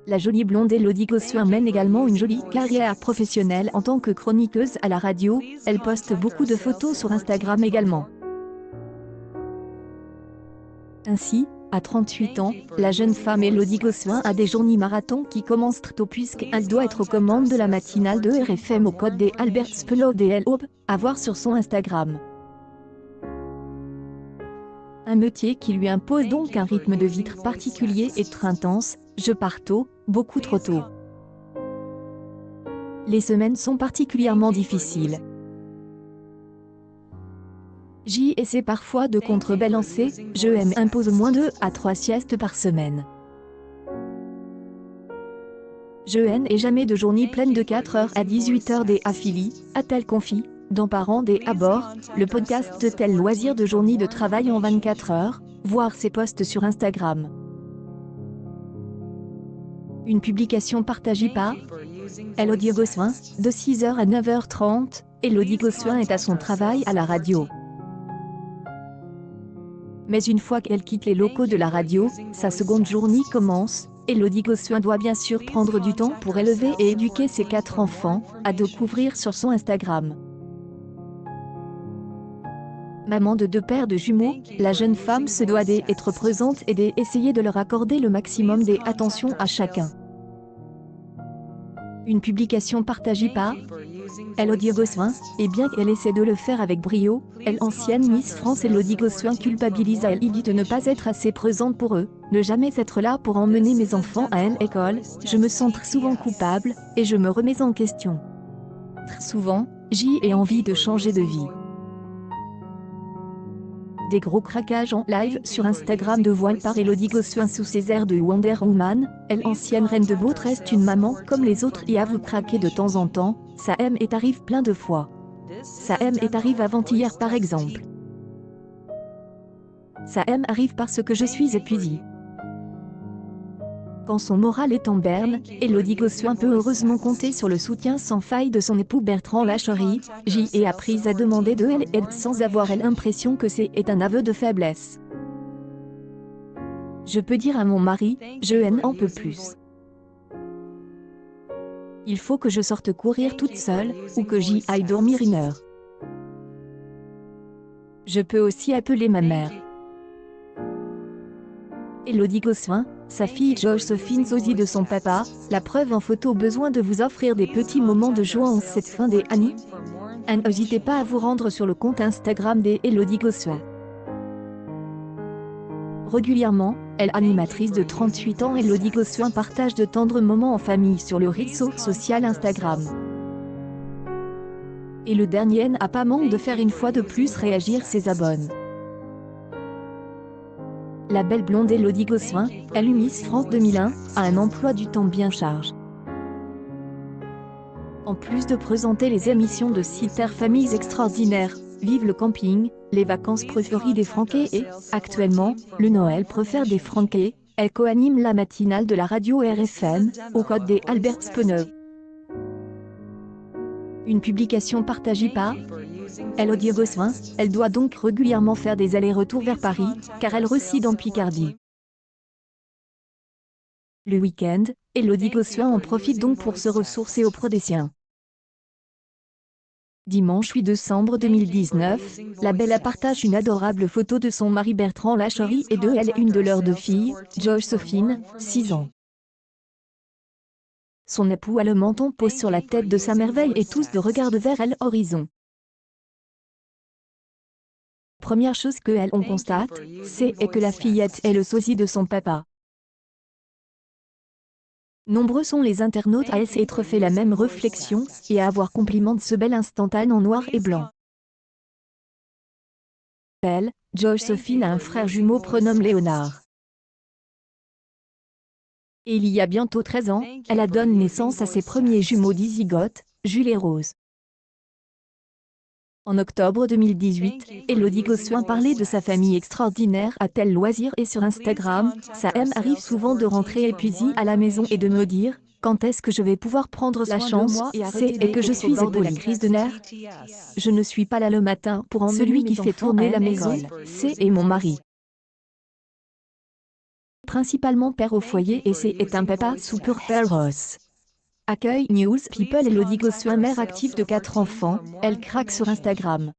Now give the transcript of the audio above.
La jolie blonde Élodie Gossuin mène également une jolie carrière professionnelle en tant que chroniqueuse à la radio. Elle poste beaucoup de photos sur Instagram également. Ainsi, à 38 ans, la jeune femme Élodie Gossuin a des journées marathons qui commencent très tôt puisqu'elle doit être aux commandes de la matinale de RFM au code des Albert Spelo des Aube, à voir sur son Instagram. Un métier qui lui impose donc un rythme de vie particulier et très intense. Je pars tôt, beaucoup trop tôt. Les semaines sont particulièrement difficiles. J'y essaie parfois de contrebalancer, je impose au moins 2 à 3 siestes par semaine. Je n'ai jamais de journée pleine de 4h à 18h des affiliés, a-t-elle confié, dans Parents des à bord, le podcast de tel loisir de journée de travail en 24 heures, voir ses posts sur Instagram. Une publication partagée par Élodie Gossuin, de 6h à 9h30, Élodie Gossuin est à son travail à la radio. Mais une fois qu'elle quitte les locaux de la radio, sa seconde journée commence. Élodie Gossuin doit bien sûr prendre du temps pour élever et éduquer ses 4 enfants, à découvrir sur son Instagram. Maman de 2 paires de jumeaux, la jeune femme se doit d'être présente et d'essayer de leur accorder le maximum d'attention à chacun. Une publication partagée par Élodie Gossuin, et bien qu'elle essaie de le faire avec brio, elle ancienne Miss France Élodie Gossuin culpabilise à elle de ne pas être assez présente pour eux, ne jamais être là pour emmener mes enfants à l'école, je me sens très souvent coupable, et je me remets en question. Très souvent, j'y ai envie de changer de vie. Des gros craquages en live sur Instagram de voile par Élodie Gossuin sous ses airs de Wonder Woman, elle ancienne reine de beauté reste une maman comme les autres et avoue craquer de temps en temps, ça est arrive plein de fois. Ça est arrive avant-hier par exemple. Ça arrive parce que je suis épuisée. Quand son moral est en berne, Élodie Gossuin peut heureusement compter sur le soutien sans faille de son époux Bertrand Lacherie. J'y ai appris à demander de l'aide sans avoir l'impression que c'est un aveu de faiblesse. Je peux dire à mon mari, je n'en peux plus. Il faut que je sorte courir toute seule, ou que j'y aille dormir 1 heure. Je peux aussi appeler ma mère. Élodie Gossuin, sa fille Josephine sosie de son papa, la preuve en photo besoin de vous offrir des petits moments de joie en cette fin d'année. N'hésitez pas à vous rendre sur le compte Instagram d'Élodie Gossuin. Régulièrement, elle animatrice de 38 ans Élodie Gossuin partage de tendres moments en famille sur le réseau social Instagram. Et le dernier n'a pas manqué de faire une fois de plus réagir ses abonnés. La belle blonde Élodie Gossuin, élue Miss France 2001, a un emploi du temps bien chargé. En plus de présenter les émissions de Super Familles Extraordinaires, Vive le camping, les vacances préférées des Franquets et, actuellement, le Noël préfère des Franquets, elle co-anime la matinale de la radio RFM, au code des Albert Speno. Une publication partagée par Élodie Gossuin, elle doit donc régulièrement faire des allers-retours vers Paris, car elle réside en Picardie. Le week-end, Élodie Gossuin en profite donc pour se ressourcer auprès des siens. Dimanche 8 décembre 2019, la belle partage une adorable photo de son mari Bertrand Lacherie et de une de leurs 2 filles, Josephine, 6 ans. Son époux a le menton posé sur la tête de sa merveille et tous de regardent vers l'horizon. Première chose que on constate, c'est que la fillette est le sosie de son papa. Nombreux sont les internautes à s'être fait la même réflexion, et à avoir compliment de ce bel instantané en noir et blanc. Elle, Josephine a un frère jumeau prénommé Léonard. Et il y a bientôt 13 ans, elle a donné naissance à ses premiers jumeaux dizygotes, Jules et Rose. En octobre 2018, Élodie Gossuin parlait de sa famille extraordinaire à tel loisir et sur Instagram, ça m'arrive souvent de rentrer épuisée à la maison et de me dire, quand est-ce que je vais pouvoir prendre la chance, c'est que je suis épaulée. Crise de nerfs. Je ne suis pas là le matin pour emmener celui qui fait tourner la maison, c'est mon mari. principalement père au foyer et est un papa super féroce. Accueil News People. Elodie Gossuin, mère active de 4 enfants, elle craque sur Instagram.